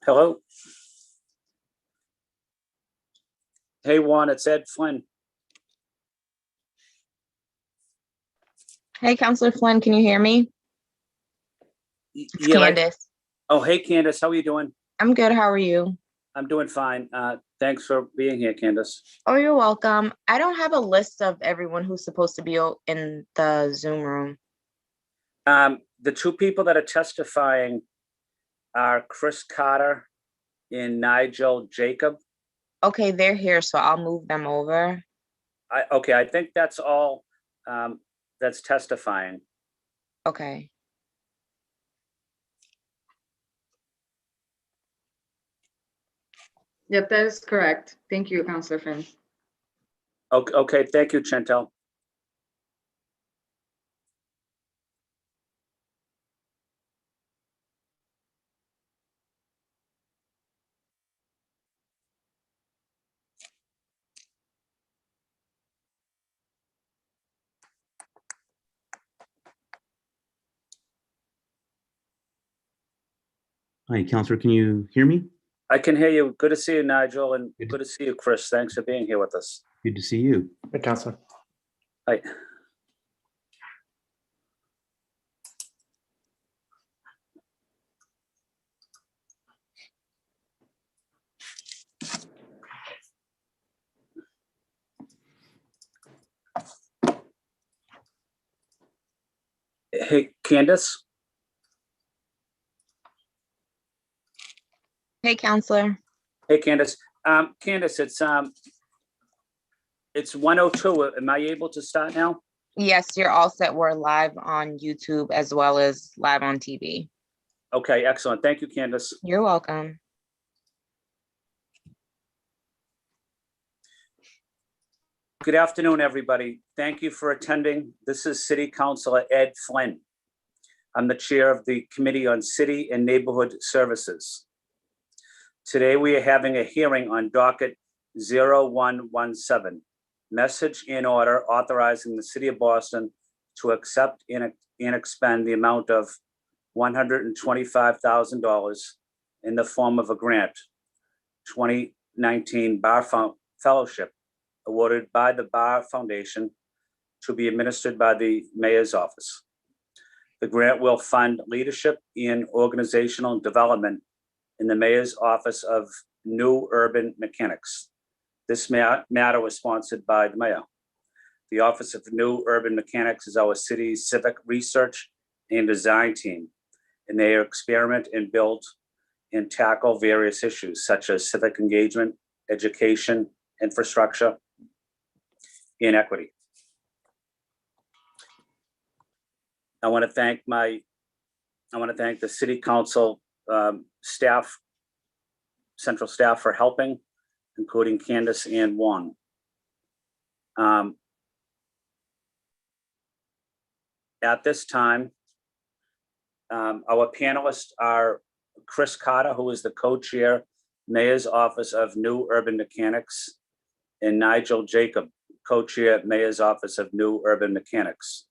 Hello. Hey, Juan, it's Ed Flynn. Hey, Counselor Flynn, can you hear me? It's Yeah. Candace. Oh, hey, Candace, how are you doing? I'm good. How are you? I'm doing fine. Thanks for being here, Candace. Oh, you're welcome. I don't have a list of everyone who's supposed to be in the Zoom room. The two people that are testifying are Chris Carter and Nigel Jacob. Okay, they're here, so I'll move them over. I think that's all that's testifying. Okay. Yep, that is correct. Thank you, Counselor Flynn. Okay, thank you, Chantel. Hi, Counselor, can you hear me? I can hear you. Good to see you, Nigel, and good to see you, Chris. Thanks for being here with us. Good to see you. Hey, Counselor. Hi. Hey, Candace. Hey, Counselor. Hey, Candace. Candace, it's 1:02. Am I able to start now? Yes, you're all set. We're live on YouTube as well as live on TV. Okay, excellent. Thank you, Candace. You're welcome. Good afternoon, everybody. Thank you for attending. This is City Councilor Ed Flynn. I'm the chair of the Committee on City and Neighborhood Services. Today, we are having a hearing on docket 0117, message in order authorizing the City of Boston to accept and expend the amount of $125,000 in the form of a grant, 2019 Bar Fellowship, awarded by the Bar Foundation to be administered by the Mayor's Office. The grant will fund leadership in organizational development in the Mayor's Office of New Urban Mechanics. This matter was sponsored by the Mayor. The Office of New Urban Mechanics is our city's civic research and design team, and they experiment and build and tackle various issues such as civic engagement, education, infrastructure, and equity. I want to thank the City Council staff, central staff for helping, including Candace and Juan. At this time, our panelists are Chris Carter, who is the co-chair, Mayor's Office of New Urban Mechanics, and Nigel Jacob, co-chair, Mayor's Office of New Urban Mechanics.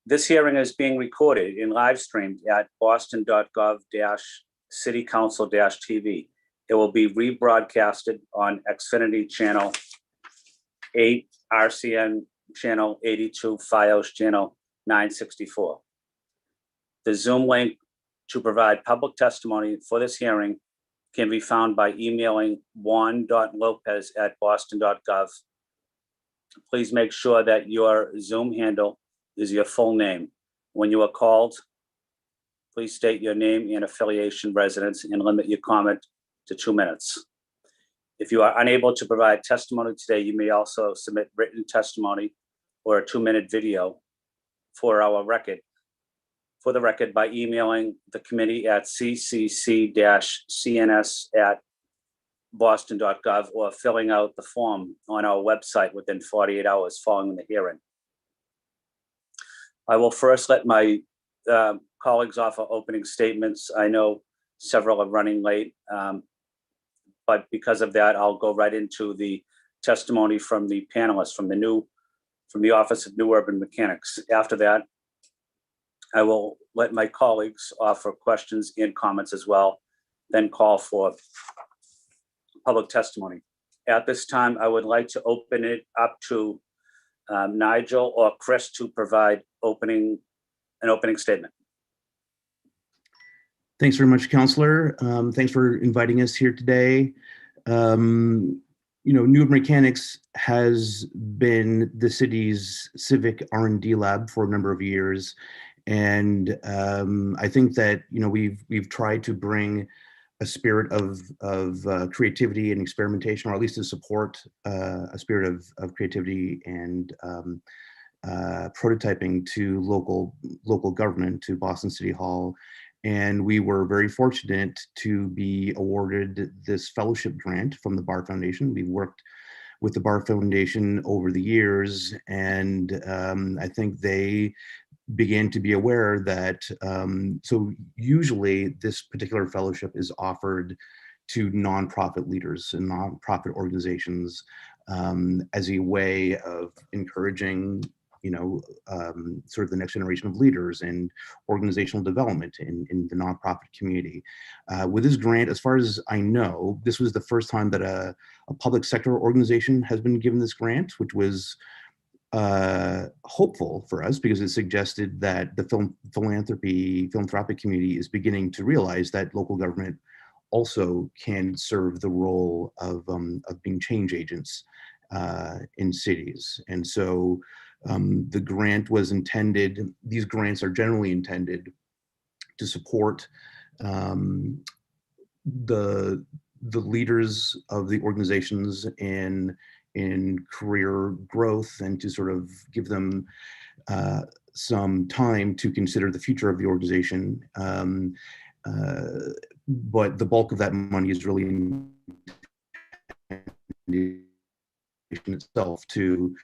This hearing is being recorded and live streamed at boston.gov/citycouncil-tv. It will be rebroadcasted on Xfinity Channel 8, RCN Channel 82, FiOS Channel 964. The Zoom link to provide public testimony for this hearing can be found by emailing juan.lopez@boston.gov. Please make sure that your Zoom handle is your full name. When you are called, please state your name and affiliation, residence, and limit your comment to 2 minutes. If you are unable to provide testimony today, you may also submit written testimony or a 2-minute video for the record by emailing the committee at ccc-cns@boston.gov or filling out the form on our website within 48 hours following the hearing. I will first let my colleagues offer opening statements. I know several are running late, but because of that, I'll go right into the testimony from the panelists from the Office of New Urban Mechanics. After that, I will let my colleagues offer questions and comments as well, then call for public testimony. At this time, I would like to open it up to Nigel or Chris to provide an opening statement. Thanks very much, Counselor. Thanks for inviting us here today. New Mechanics has been the city's civic R&D lab for a number of years, and I think that we've tried to bring a spirit of creativity and experimentation, or at least to support a spirit of creativity and prototyping to local government, to Boston City Hall. And we were very fortunate to be awarded this fellowship grant from the Barr Foundation. We worked with the Barr Foundation over the years, and I think they began to be aware that, so usually this particular fellowship is offered to nonprofit leaders and nonprofit organizations as a way of encouraging sort of the next generation of leaders and organizational development in the nonprofit community. With this grant, as far as I know, this was the first time that a public sector organization has been given this grant, which was hopeful for us because it suggested that the philanthropic community is beginning to realize that local government also can serve the role of being change agents in cities. And so the grant was intended, these grants are generally intended to support the leaders of the organizations in career growth and to sort of give them some time to consider the future of the organization. But the bulk of that money is really in the itself to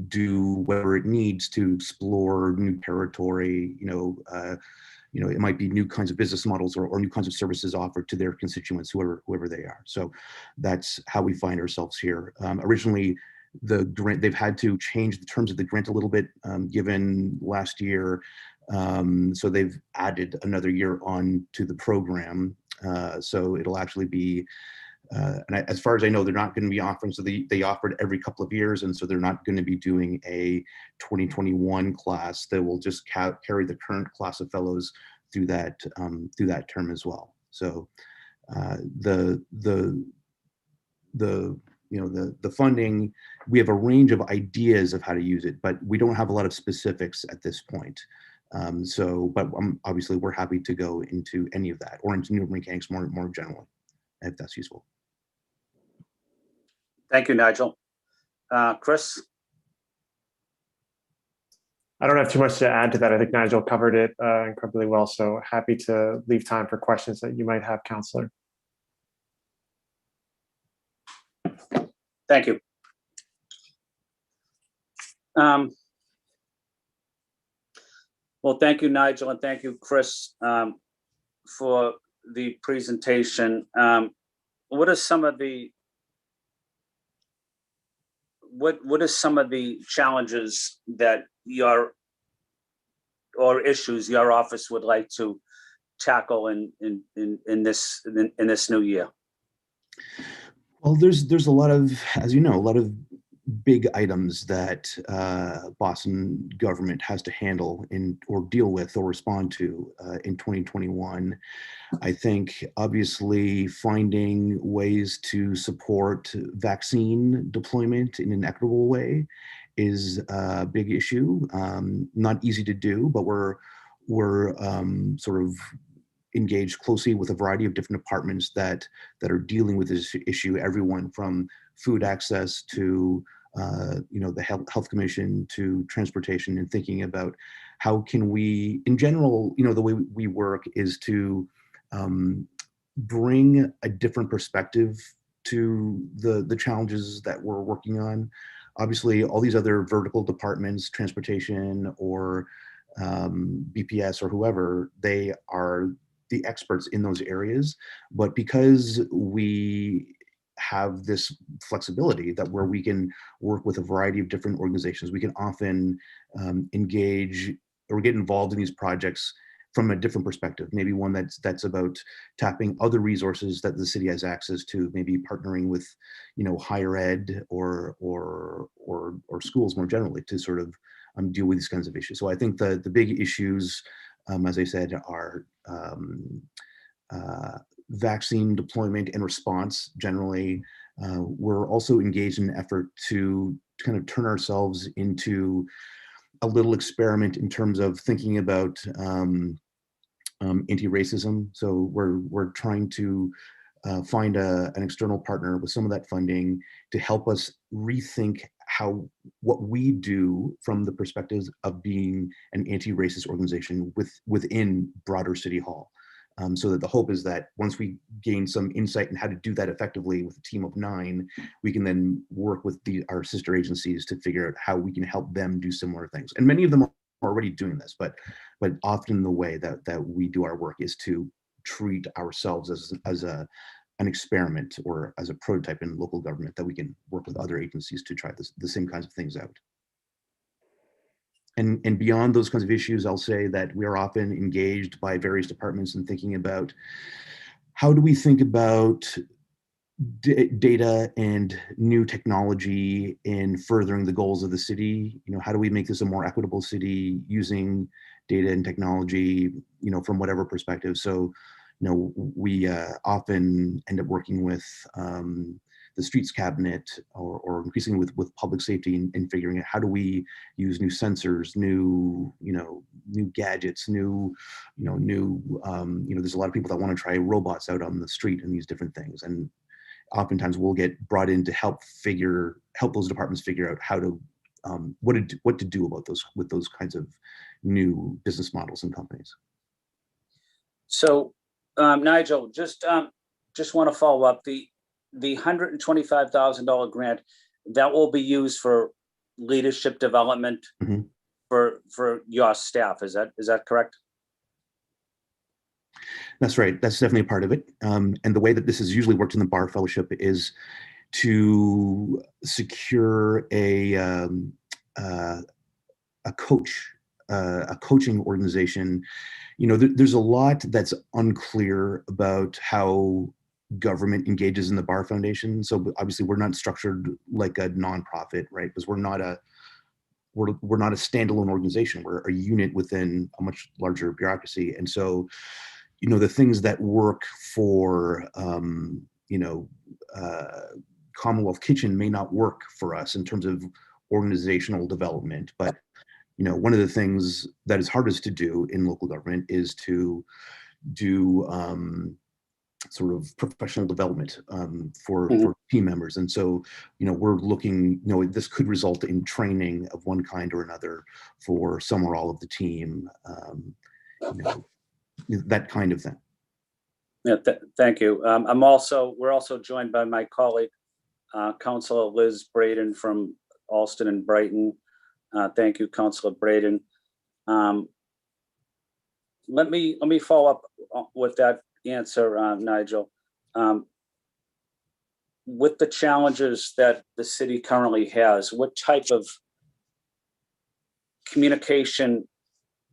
do whatever it needs to explore new territory. It might be new kinds of business models or new kinds of services offered to their constituents, whoever they are. So that's how we find ourselves here. Originally, the grant, they've had to change the terms of the grant a little bit given last year. So they've added another year on to the program. So it'll actually be, as far as I know, they're not going to be offering, so they offered every couple of years, and so they're not going to be doing a 2021 class. They will just carry the current class of fellows through that term as well. So the funding, we have a range of ideas of how to use it, but we don't have a lot of specifics at this point. But obviously we're happy to go into any of that or into New Mechanics more generally, if that's useful. Thank you, Nigel. Chris? I don't have too much to add to that. I think Nigel covered it incredibly well, so happy to leave time for questions that you might have, Counselor. Thank you. Well, thank you, Nigel, and thank you, Chris, for the presentation. What are some of the challenges that or issues your office would like to tackle in this new year? Well, there's a lot of, as you know, a lot of big items that Boston government has to handle or deal with or respond to in 2021. I think obviously finding ways to support vaccine deployment in an equitable way is a big issue. Not easy to do, but we're sort of engaged closely with a variety of different departments that are dealing with this issue. Everyone from food access to the health commission to transportation, and thinking about how can we, in general, the way we work is to bring a different perspective to the challenges that we're working on. Obviously, all these other vertical departments, transportation or BPS or whoever, they are the experts in those areas. But because we have this flexibility that where we can work with a variety of different organizations, we can often engage or get involved in these projects from a different perspective, maybe one that's about tapping other resources that the city has access to, maybe partnering with, higher ed or schools more generally to sort of deal with these kinds of issues. So I think the big issues, as I said, are vaccine deployment and response generally. We're also engaged in an effort to kind of turn ourselves into a little experiment in terms of thinking about anti-racism. So we're trying to find an external partner with some of that funding to help us rethink what we do from the perspectives of being an anti-racist organization within broader City Hall. So that the hope is that once we gain some insight in how to do that effectively with a team of 9, we can then work with our sister agencies to figure out how we can help them do similar things. And many of them are already doing this, but often the way that we do our work is to treat ourselves as an experiment or as a prototype in local government that we can work with other agencies to try the same kinds of things out. And beyond those kinds of issues, I'll say that we are often engaged by various departments in thinking about how do we think about data and new technology in furthering the goals of the city. How do we make this a more equitable city using data and technology, from whatever perspective. So, we often end up working with the streets cabinet or increasingly with public safety and figuring out how do we use new sensors, new gadgets, there's a lot of people that want to try robots out on the street and these different things. And oftentimes we'll get brought in to help those departments figure out how to, what to do about those kinds of new business models and companies. So, Nigel, just want to follow up the $125,000 grant that will be used for leadership development for your staff. Is that correct? That's right. That's definitely a part of it. And the way that this is usually worked in the Bar Fellowship is to secure a coaching organization. There's a lot that's unclear about how government engages in the Bar Foundation. So obviously we're not structured like a nonprofit, right? Because we're not a standalone organization. We're a unit within a much larger bureaucracy. And so, the things that work for, Commonwealth Kitchen may not work for us in terms of organizational development. But, one of the things that is hardest to do in local government is to do sort of professional development for team members. And so, we're looking, this could result in training of one kind or another for some or all of the team, that kind of thing. Yeah, thank you. We're also joined by my colleague, Councilor Liz Braden from Alston and Brighton. Thank you, Councilor Braden. Let me follow up with that answer, Nigel. With the challenges that the city currently has, what type of communication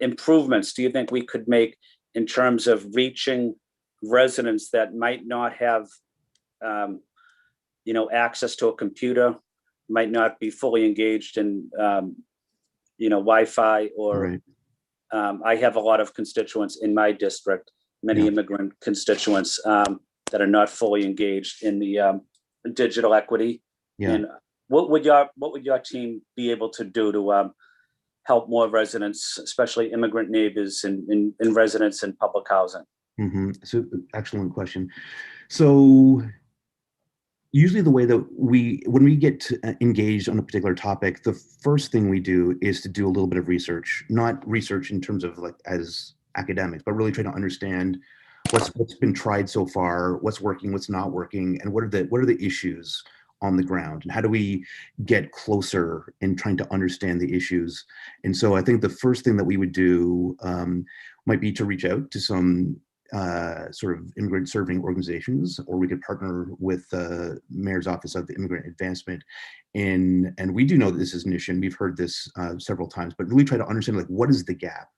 improvements do you think we could make in terms of reaching residents that might not have access to a computer, might not be fully engaged in Wi-Fi or Right. I have a lot of constituents in my district, many immigrant constituents that are not fully engaged in the digital equity. Yeah. And what would your team be able to do to help more residents, especially immigrant neighbors and residents in public housing? So, excellent question. So usually the way that when we get engaged on a particular topic, the first thing we do is to do a little bit of research, not research in terms of like as academics, but really try to understand what's been tried so far, what's working, what's not working, and what are the issues on the ground, and how do we get closer in trying to understand the issues. And so I think the first thing that we would do might be to reach out to some sort of immigrant serving organizations, or we could partner with the Mayor's Office of the Immigrant Advancement. And we do know that this is an issue, and we've heard this several times, but really try to understand, like, what is the gap?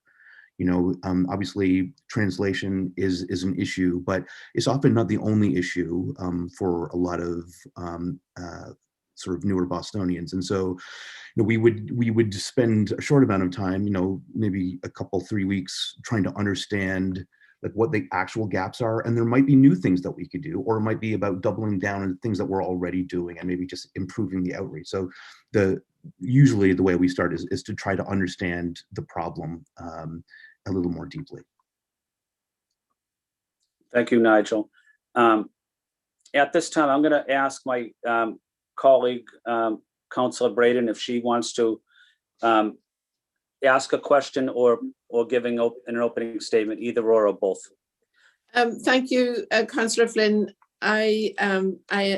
You know, obviously translation is an issue, but it's often not the only issue for a lot of sort of newer Bostonians. And so, you know, we would spend a short amount of time, you know, maybe a couple, 3 weeks, trying to understand like what the actual gaps are. And there might be new things that we could do, or it might be about doubling down on things that we're already doing and maybe just improving the outreach. So usually the way we start is to try to understand the problem a little more deeply. Thank you, Nigel. At this time, I'm going to ask my colleague, Councilor Braden, if she wants to ask a question or giving an opening statement, either or both. Thank you, Councillor Flynn. I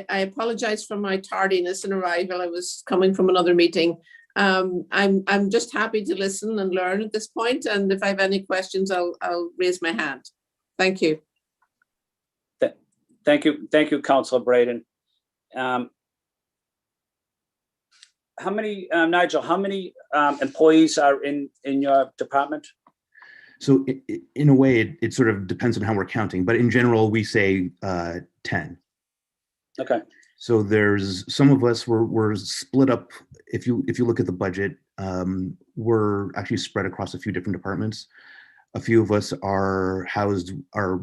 apologize for my tardiness in arrival. I was coming from another meeting. I'm just happy to listen and learn at this point, and if I have any questions, I'll raise my hand. Thank you. Thank you, Councilor Braden. How many, Nigel, how many employees are in your department? So in a way, it sort of depends on how we're counting, but in general, we say 10. Okay. So there's some of us, we're split up. If you look at the budget, we're actually spread across a few different departments. A few of us are housed, are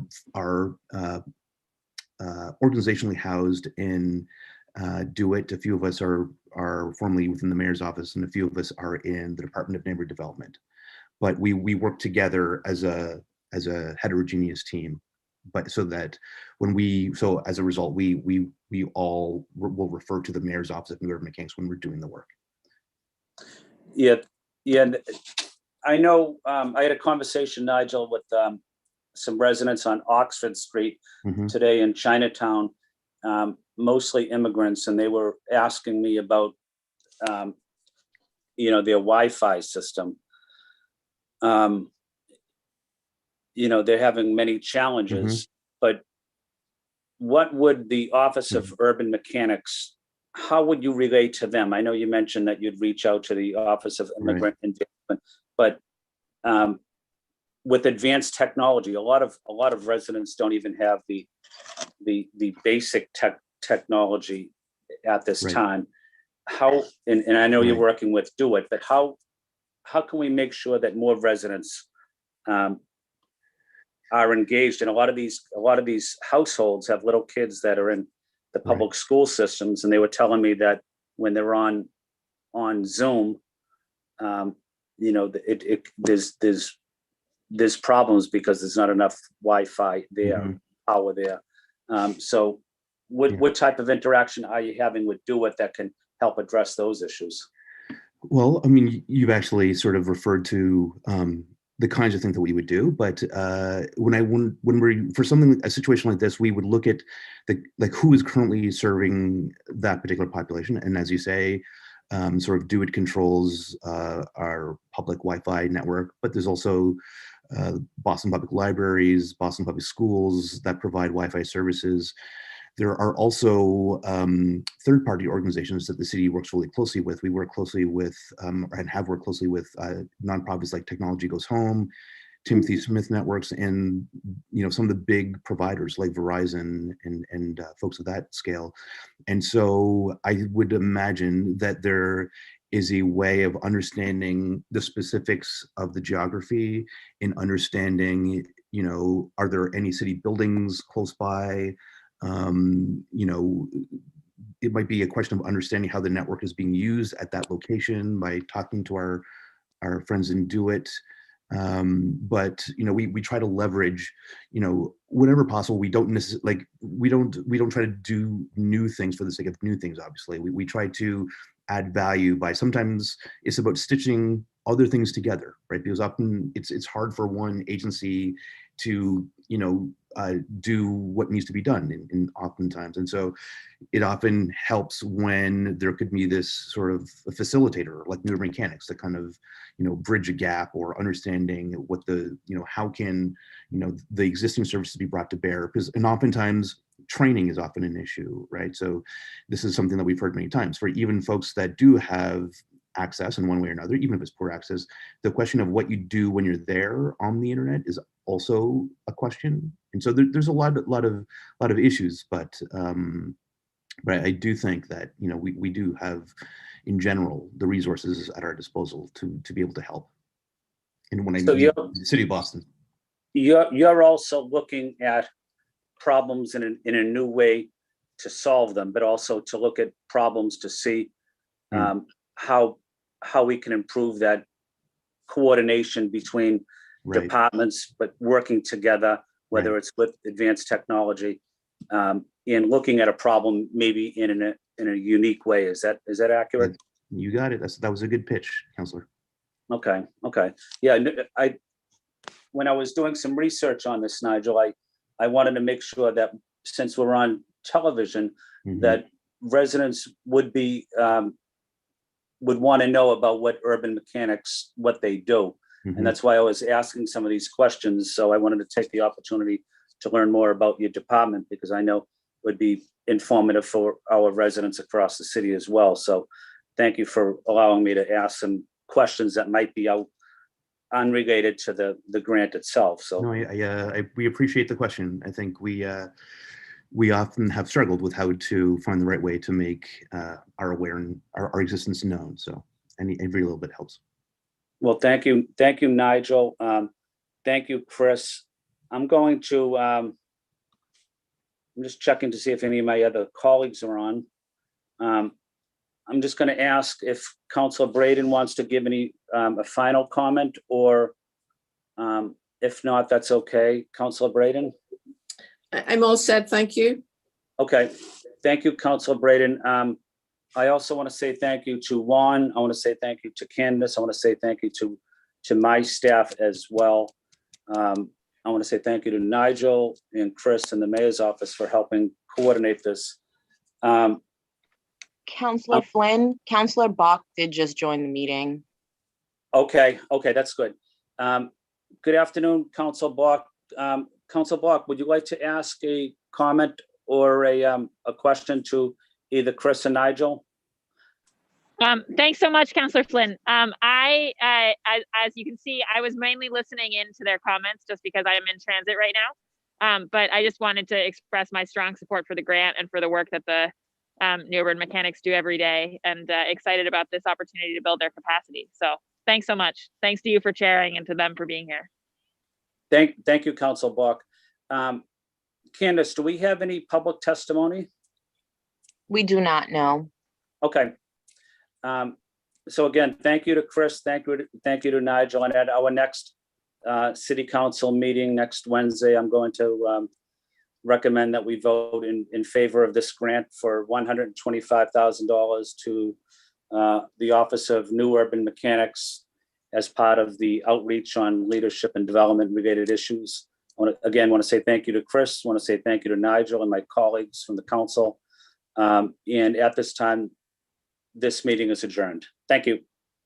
organizationally housed in DoIT. A few of us are formerly within the Mayor's Office, and a few of us are in the Department of Neighborhood Development. But we work together as a heterogeneous team. But so that so as a result, we all will refer to the Mayor's Office of New Urban Mechanics when we're doing the work. Yeah. I know I had a conversation, Nigel, with some residents on Oxford Street today in Chinatown, mostly immigrants, and they were asking me about, you know, their Wi-Fi system. You know, they're having many challenges, but what would the Office of Urban Mechanics, how would you relate to them? I know you mentioned that you'd reach out to the Office of Immigrant Advancement, but with advanced technology, a lot of residents don't even have the basic technology at this time. How, and I know you're working with DoIT, but how can we make sure that more residents are engaged? And a lot of these households have little kids that are in the public school systems, and they were telling me that when they're on Zoom, you know, there's problems because there's not enough Wi-Fi there, power there. So what type of interaction are you having with DoIT that can help address those issues? Well, I mean, you've actually sort of referred to the kinds of things that we would do, but when we're for a situation like this, we would look at who is currently serving that particular population, and as you say, sort of DoIT controls our public Wi-Fi network, but there's also Boston Public Libraries, Boston Public Schools that provide Wi-Fi services. There are also third-party organizations that the city works really closely with. We work closely with, and have worked closely with nonprofits like Technology Goes Home, Timothy Smith Networks, and some of the big providers like Verizon and folks of that scale. And so I would imagine that there is a way of understanding the specifics of the geography, in understanding, are there any city buildings close by? It might be a question of understanding how the network is being used at that location by talking to our friends in DoIT. But we try to leverage, whenever possible. We don't necessarily we don't try to do new things for the sake of new things. Obviously, we try to add value by, sometimes it's about stitching other things together, right? Because often it's hard for one agency to do what needs to be done in oftentimes. And so it often helps when there could be this sort of a facilitator like neuromechanics to kind of, bridge a gap or understanding what the, how can, the existing services be brought to bear, and oftentimes training is often an issue, right? So this is something that we've heard many times for even folks that do have access in one way or another, even if it's poor access. The question of what you do when you're there on the internet is also a question. And so there's a lot of issues, but I do think that we do have, in general, the resources at our disposal to be able to help. And when I So mean the city of Boston, You're also looking at problems in a new way to solve them, but also to look at problems to see how we can improve that coordination between right? departments, but working together, whether Right. it's with advanced technology, and looking at a problem maybe in a unique way. Is that accurate? You got it. That was a good pitch, Counselor. Okay. Yeah, when I was doing some research on this, Nigel, I wanted to make sure that since we're on television, Mhm. that residents would want to know about what urban mechanics, what they do. Mhm. And that's why I was asking some of these questions. So I wanted to take the opportunity to learn more about your department, because I know it would be informative for our residents across the city as well. So thank you for allowing me to ask some questions that might be unrelated to the grant itself. So No, we appreciate the question. I think we often have struggled with how to find the right way to make our existence known. So every little bit helps. well, thank you, Nigel. Thank you, Chris. I'm going to. I'm just checking to see if any of my other colleagues are on. I'm just going to ask if Councilor Braden wants to give a final comment, or if not, that's okay. Councilor Braden. I'm all set, thank you. Okay, thank you, Councilor Braden. I also want to say thank you to Juan. I want to say thank you to Candace. I want to say thank you to my staff as well. I want to say thank you to Nigel and Chris and the mayor's office for helping coordinate this. Counselor Flynn, Counselor Bach did just join the meeting. Okay, that's good. Good afternoon, Council Bach. Council Bach, would you like to ask a comment or a question to either Chris or Nigel? Thanks so much, Councillor Flynn. As you can see, I was mainly listening into their comments just because I am in transit right now. But I just wanted to express my strong support for the grant and for the work that the New Urban Mechanics do every day, and excited about this opportunity to build their capacity. So thanks so much. Thanks to you for chairing and to them for being here. Thank you, Council Bach. Candace, do we have any public testimony? We do not know. Okay. So again, thank you to Chris, thank you to Nigel, and at our next city council meeting next Wednesday, I'm going to recommend that we vote in favor of this grant for $125,000 to the Office of New Urban Mechanics as part of the outreach on leadership and development related issues. I want to say thank you to Chris. I want to say thank you to Nigel and my colleagues from the council. And at this time, this meeting is adjourned. Thank you.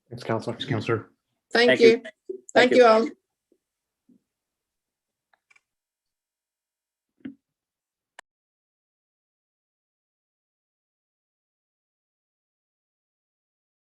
Thanks, Counselor. Counselor. Thank you. Thank you all.